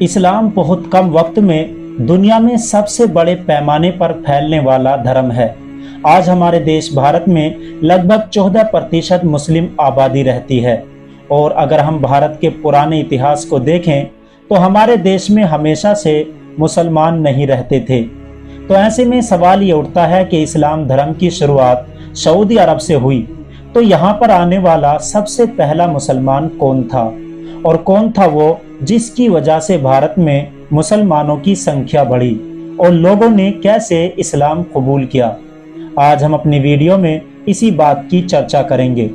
इस्लाम बहुत कम वक्त में दुनिया में सबसे बड़े पैमाने पर फैलने वाला धर्म है। आज हमारे देश भारत में लगभग 14% मुस्लिम आबादी रहती है और अगर हम भारत के पुराने इतिहास को देखें तो हमारे देश में हमेशा से मुसलमान नहीं रहते थे। तो ऐसे में सवाल ये उठता है कि इस्लाम धर्म की शुरुआत सऊदी अरब से हुई, तो यहाँ पर आने वाला सबसे पहला मुसलमान कौन था और कौन था वो जिसकी वजह से भारत में मुसलमानों की संख्या बढ़ी और लोगों ने कैसे इस्लाम कबूल किया। आज हम अपनी वीडियो में इसी बात की चर्चा करेंगे।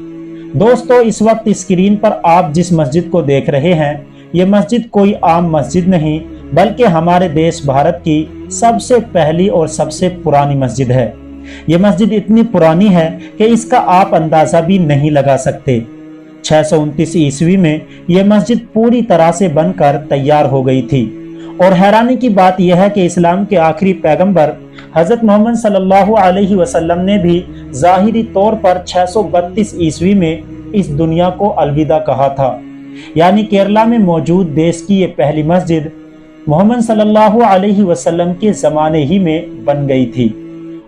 दोस्तों, इस वक्त स्क्रीन पर आप जिस मस्जिद को देख रहे हैं, ये मस्जिद कोई आम मस्जिद नहीं बल्कि हमारे देश भारत की सबसे पहली और सबसे पुरानी मस्जिद है। ये मस्जिद इतनी पुरानी है कि इसका आप अंदाजा भी नहीं लगा सकते। 629 ईस्वी में यह मस्जिद पूरी तरह से बनकर तैयार हो गई थी और हैरानी की बात यह है कि इस्लाम के आखिरी पैगंबर हजरत मोहम्मद सल्लल्लाहु अलैहि वसल्लम ने भी ज़ाहिरी तौर पर 632 ईस्वी में इस दुनिया को अलविदा कहा था। यानी केरला में मौजूद देश की ये पहली मस्जिद मोहम्मद सल्लल्लाहु अलैहि वसल्लम के ज़माने ही में बन गई थी।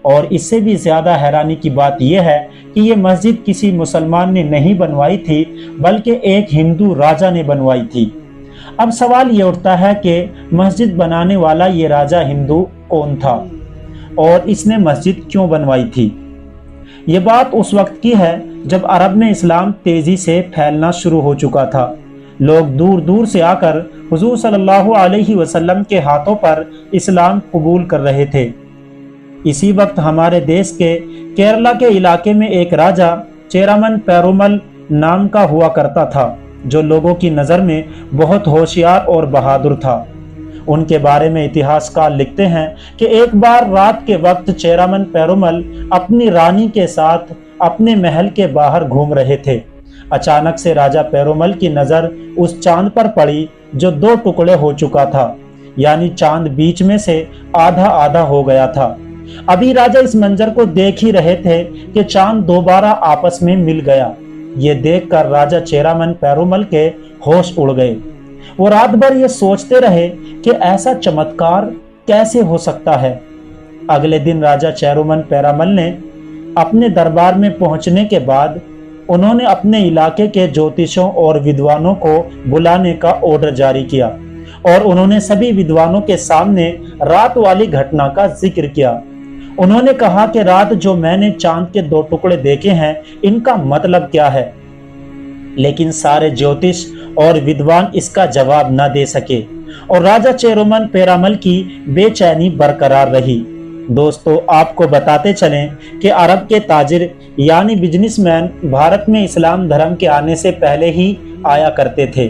और इससे भी ज़्यादा हैरानी की बात यह है कि ये मस्जिद किसी मुसलमान ने नहीं बनवाई थी बल्कि एक हिंदू राजा ने बनवाई थी। अब सवाल ये उठता है कि मस्जिद बनाने वाला ये राजा हिंदू कौन था और इसने मस्जिद क्यों बनवाई थी। ये बात उस वक्त की है जब अरब में इस्लाम तेज़ी से फैलना शुरू हो चुका था। लोग दूर दूर से आकर हुजूर सल्लल्लाहु अलैहि वसल्लम के हाथों पर इस्लाम कबूल कर रहे थे। इसी वक्त हमारे देश के केरला के इलाके में एक राजा चेरामन पेरुमल नाम का हुआ करता था, जो लोगों की नज़र में बहुत होशियार और बहादुर था। उनके बारे में इतिहासकार लिखते हैं कि एक बार रात के वक्त चेरामन पेरुमल अपनी रानी के साथ अपने महल के बाहर घूम रहे थे। अचानक से राजा पेरुमल की नज़र उस चांद पर पड़ी जो 2 टुकड़े हो चुका था, यानी चांद बीच में से आधा आधा हो गया था। अभी राजा इस मंजर को देख ही रहे थे कि चांद दोबारा आपस में मिल गया। ये देखकर राजा चेरामन पेरुमल के होश उड़ गए। वो रात भर ये सोचते रहे कि ऐसा चमत्कार कैसे हो सकता है। अगले दिन राजा चेरामन पेरुमल ने अपने दरबार में पहुंचने के बाद उन्होंने अपने इलाके के ज्योतिषों और विद्वानों को बुलाने का ऑर्डर जारी किया और उन्होंने सभी विद्वानों के सामने रात वाली घटना का जिक्र किया। उन्होंने कहा कि रात जो मैंने चांद के 2 टुकड़े देखे हैं, इनका मतलब क्या है। लेकिन सारे ज्योतिष और विद्वान इसका जवाब न दे सके और राजा चेरामन पेरुमल की बेचैनी बरकरार रही। दोस्तों, आपको बताते चलें कि अरब के ताजिर यानी बिजनेसमैन भारत में इस्लाम धर्म के आने से पहले ही आया करते थे।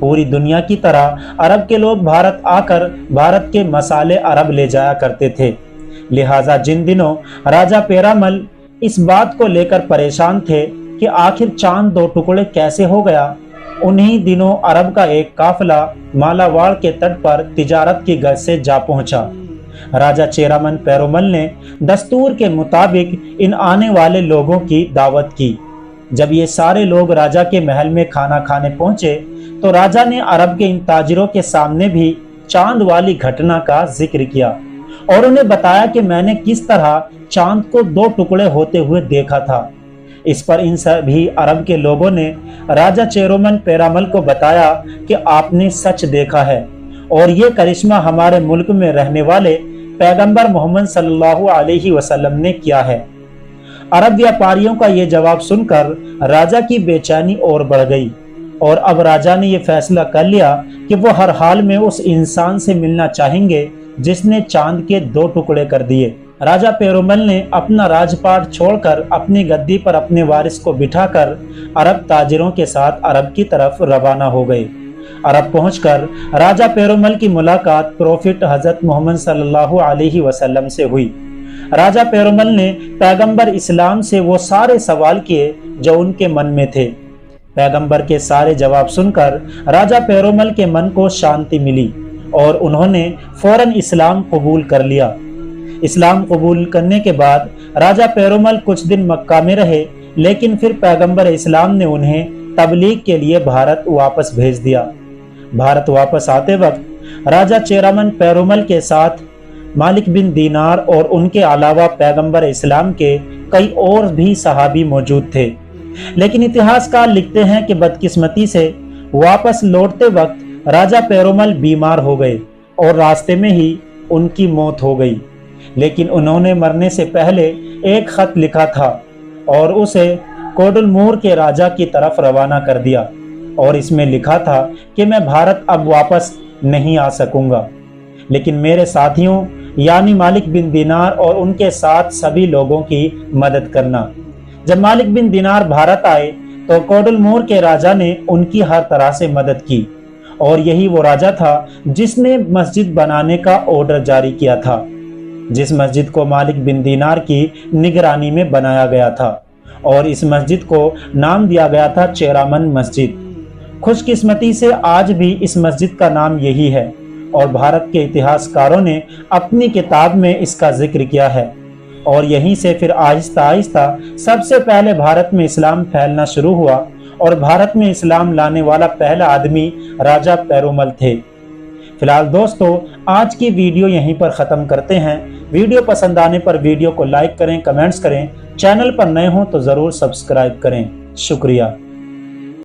पूरी दुनिया की तरह अरब के लोग भारत आकर भारत के मसाले अरब ले जाया करते थे। लिहाजा जिन दिनों राजा पेरुमल इस बात को लेकर परेशान थे कि आखिर चांद 2 टुकड़े कैसे हो गया, उन्हीं दिनों अरब का एक काफिला मालावाड़ के तट पर तिजारत की गर्ज से जा पहुंचा। राजा चेरामन पेरुमल ने दस्तूर के मुताबिक इन आने वाले लोगों की दावत की। जब ये सारे लोग राजा के महल में खाना खाने पहुंचे तो राजा ने अरब के इन ताजिरों के सामने भी चांद वाली घटना का जिक्र किया और उन्हें बताया कि मैंने किस तरह चांद को 2 टुकड़े होते हुए देखा था। इस पर इन सभी अरब के लोगों ने राजा चेरामन पेरुमल को बताया कि आपने सच देखा है और ये करिश्मा हमारे मुल्क में रहने वाले पैगंबर मोहम्मद सल्लल्लाहु अलैहि वसल्लम ने किया है। अरब व्यापारियों का ये जवाब सुनकर राजा की बेचैनी और बढ़ गई और अब राजा ने यह फैसला कर लिया कि वो हर हाल में उस इंसान से मिलना चाहेंगे जिसने चांद के 2 टुकड़े कर दिए। राजा पेरुमल ने अपना राजपाट छोड़कर अपनी गद्दी पर अपने वारिस को बिठाकर अरब ताजिरों के साथ अरब की तरफ रवाना हो गए। अरब पहुंचकर राजा पेरुमल की मुलाकात प्रोफेट हजरत मोहम्मद सल्लल्लाहु अलैहि वसल्लम से हुई। राजा पेरुमल ने पैगंबर इस्लाम से वो सारे सवाल किए जो उनके मन में थे। पैगंबर के सारे जवाब सुनकर राजा पेरुमल के मन को शांति मिली और उन्होंने फौरन इस्लाम कबूल कर लिया। इस्लाम कबूल करने के बाद राजा पेरुमल कुछ दिन मक्का में रहे, लेकिन फिर पैगंबर इस्लाम ने उन्हें तबलीग के लिए भारत वापस भेज दिया। भारत वापस आते वक्त राजा चेरामन पेरुमल के साथ मालिक बिन दीनार और उनके अलावा पैगंबर इस्लाम के कई और भी सहाबी मौजूद थे। लेकिन इतिहासकार लिखते हैं कि बदकिस्मती से वापस लौटते वक्त राजा पेरुमल बीमार हो गए और रास्ते में ही उनकी मौत हो गई। लेकिन उन्होंने मरने से पहले एक खत लिखा था और उसे कोडुलमूर के राजा की तरफ रवाना कर दिया और इसमें लिखा था कि मैं भारत अब वापस नहीं आ सकूंगा, लेकिन मेरे साथियों यानी मालिक बिन दीनार और उनके साथ सभी लोगों की मदद करना। जब मालिक बिन दीनार भारत आए तो कोडुलमूर के राजा ने उनकी हर तरह से मदद की और यही वो राजा था जिसने मस्जिद बनाने का ऑर्डर जारी किया था, जिस मस्जिद को मालिक बिन दीनार की निगरानी में बनाया गया था और इस मस्जिद को नाम दिया गया था चेरामन मस्जिद। खुशकिस्मती से आज भी इस मस्जिद का नाम यही है और भारत के इतिहासकारों ने अपनी किताब में इसका जिक्र किया है और यहीं से फिर आहिस्ता आहिस्ता सबसे पहले भारत में इस्लाम फैलना शुरू हुआ और भारत में इस्लाम लाने वाला पहला आदमी राजा पेरुमल थे। फिलहाल दोस्तों आज की वीडियो यहीं पर ख़त्म करते हैं। वीडियो पसंद आने पर वीडियो को लाइक करें, कमेंट्स करें, चैनल पर नए हों तो ज़रूर सब्सक्राइब करें। शुक्रिया।